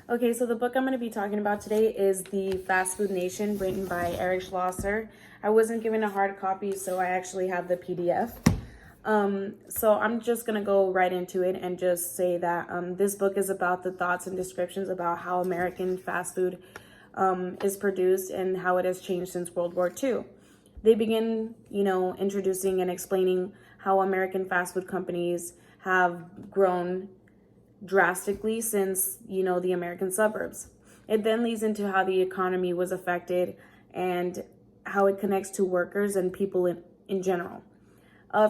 Okay, so the book I'm going to be talking about today is The Fast Food Nation, written by Eric Schlosser. I wasn't given a hard copy, so I actually have the PDF. So I'm just going to go right into it and just say that this book is about the thoughts and descriptions about how American fast food is produced and how it has changed since World War II. They begin, introducing and explaining how American fast food companies have grown drastically since, the American suburbs. It then leads into how the economy was affected and how it connects to workers and people in general.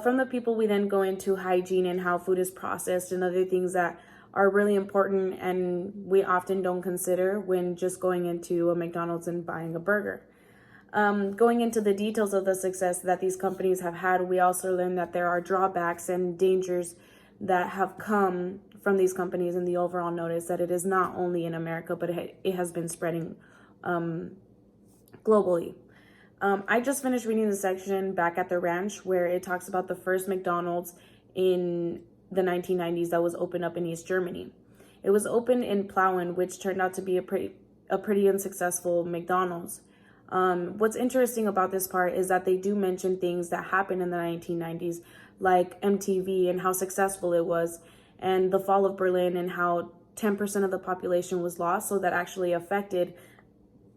From the people, we then go into hygiene and how food is processed and other things that are really important and we often don't consider when just going into a McDonald's and buying a burger. Going into the details of the success that these companies have had, we also learn that there are drawbacks and dangers that have come from these companies, and the overall notice that it is not only in America, but it has been spreading globally. I just finished reading the section Back at the Ranch where it talks about the first McDonald's in the 1990s that was opened up in East Germany. It was opened in Plauen, which turned out to be a pretty unsuccessful McDonald's. What's interesting about this part is that they do mention things that happened in the 1990s, like MTV and how successful it was, and the fall of Berlin and how 10% of the population was lost, so that actually affected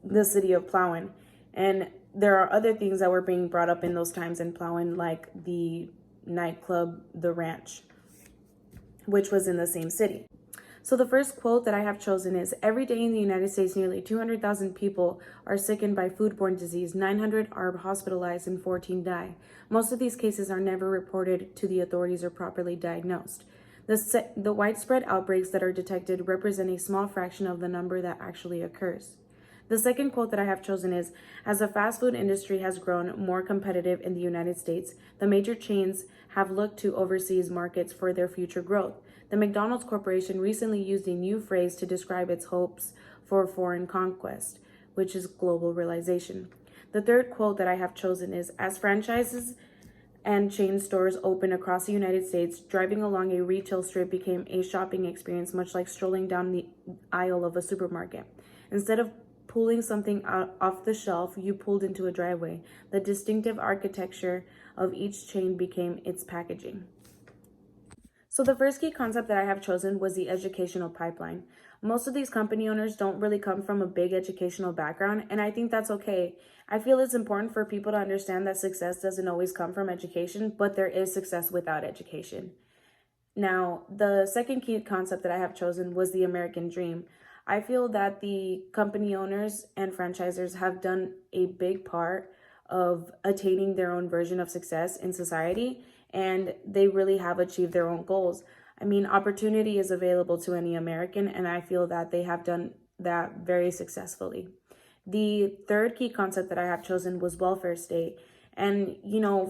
the city of Plauen. And there are other things that were being brought up in those times in Plauen, like the nightclub, The Ranch, which was in the same city. So the first quote that I have chosen is, every day in the United States, nearly 200,000 people are sickened by foodborne disease, 900 are hospitalized, and 14 die. Most of these cases are never reported to the authorities or properly diagnosed. The widespread outbreaks that are detected represent a small fraction of the number that actually occurs. The second quote that I have chosen is, as the fast food industry has grown more competitive in the United States, the major chains have looked to overseas markets for their future growth. The McDonald's Corporation recently used a new phrase to describe its hopes for foreign conquest, which is global realization. The third quote that I have chosen is, as franchises and chain stores open across the United States, driving along a retail strip became a shopping experience, much like strolling down the aisle of a supermarket. Instead of pulling something out off the shelf, you pulled into a driveway. The distinctive architecture of each chain became its packaging. So the first key concept that I have chosen was the educational pipeline. Most of these company owners don't really come from a big educational background, and I think that's okay. I feel it's important for people to understand that success doesn't always come from education, but there is success without education. Now, the second key concept that I have chosen was the American dream. I feel that the company owners and franchisors have done a big part of attaining their own version of success in society, and they really have achieved their own goals. I mean, opportunity is available to any American, and I feel that they have done that very successfully. The third key concept that I have chosen was welfare state. And,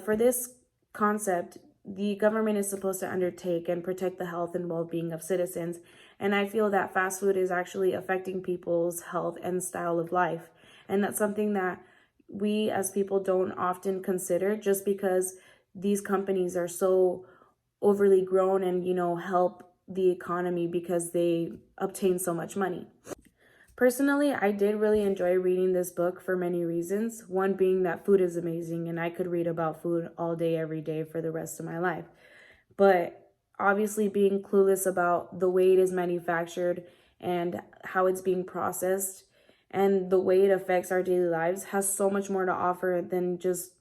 for this concept, the government is supposed to undertake and protect the health and well-being of citizens. And I feel that fast food is actually affecting people's health and style of life. And that's something that we as people don't often consider, just because these companies are so overly grown and, help the economy because they obtain so much money. Personally, I did really enjoy reading this book for many reasons. One being that food is amazing and I could read about food all day, every day for the rest of my life. But obviously being clueless about the way it is manufactured and how it's being processed and the way it affects our daily lives has so much more to offer than just,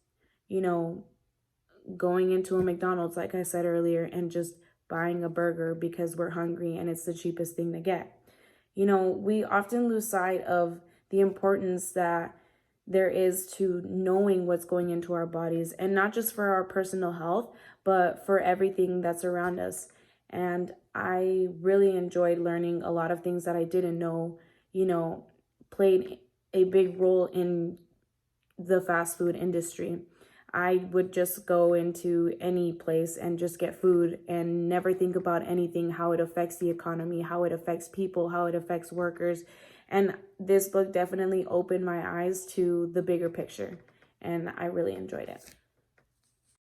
going into a McDonald's, like I said earlier, and just buying a burger because we're hungry and it's the cheapest thing to get. We often lose sight of the importance that there is to knowing what's going into our bodies, and not just for our personal health, but for everything that's around us. And I really enjoyed learning a lot of things that I didn't know, played a big role in the fast food industry. I would just go into any place and just get food and never think about anything, how it affects the economy, how it affects people, how it affects workers. And this book definitely opened my eyes to the bigger picture, and I really enjoyed it.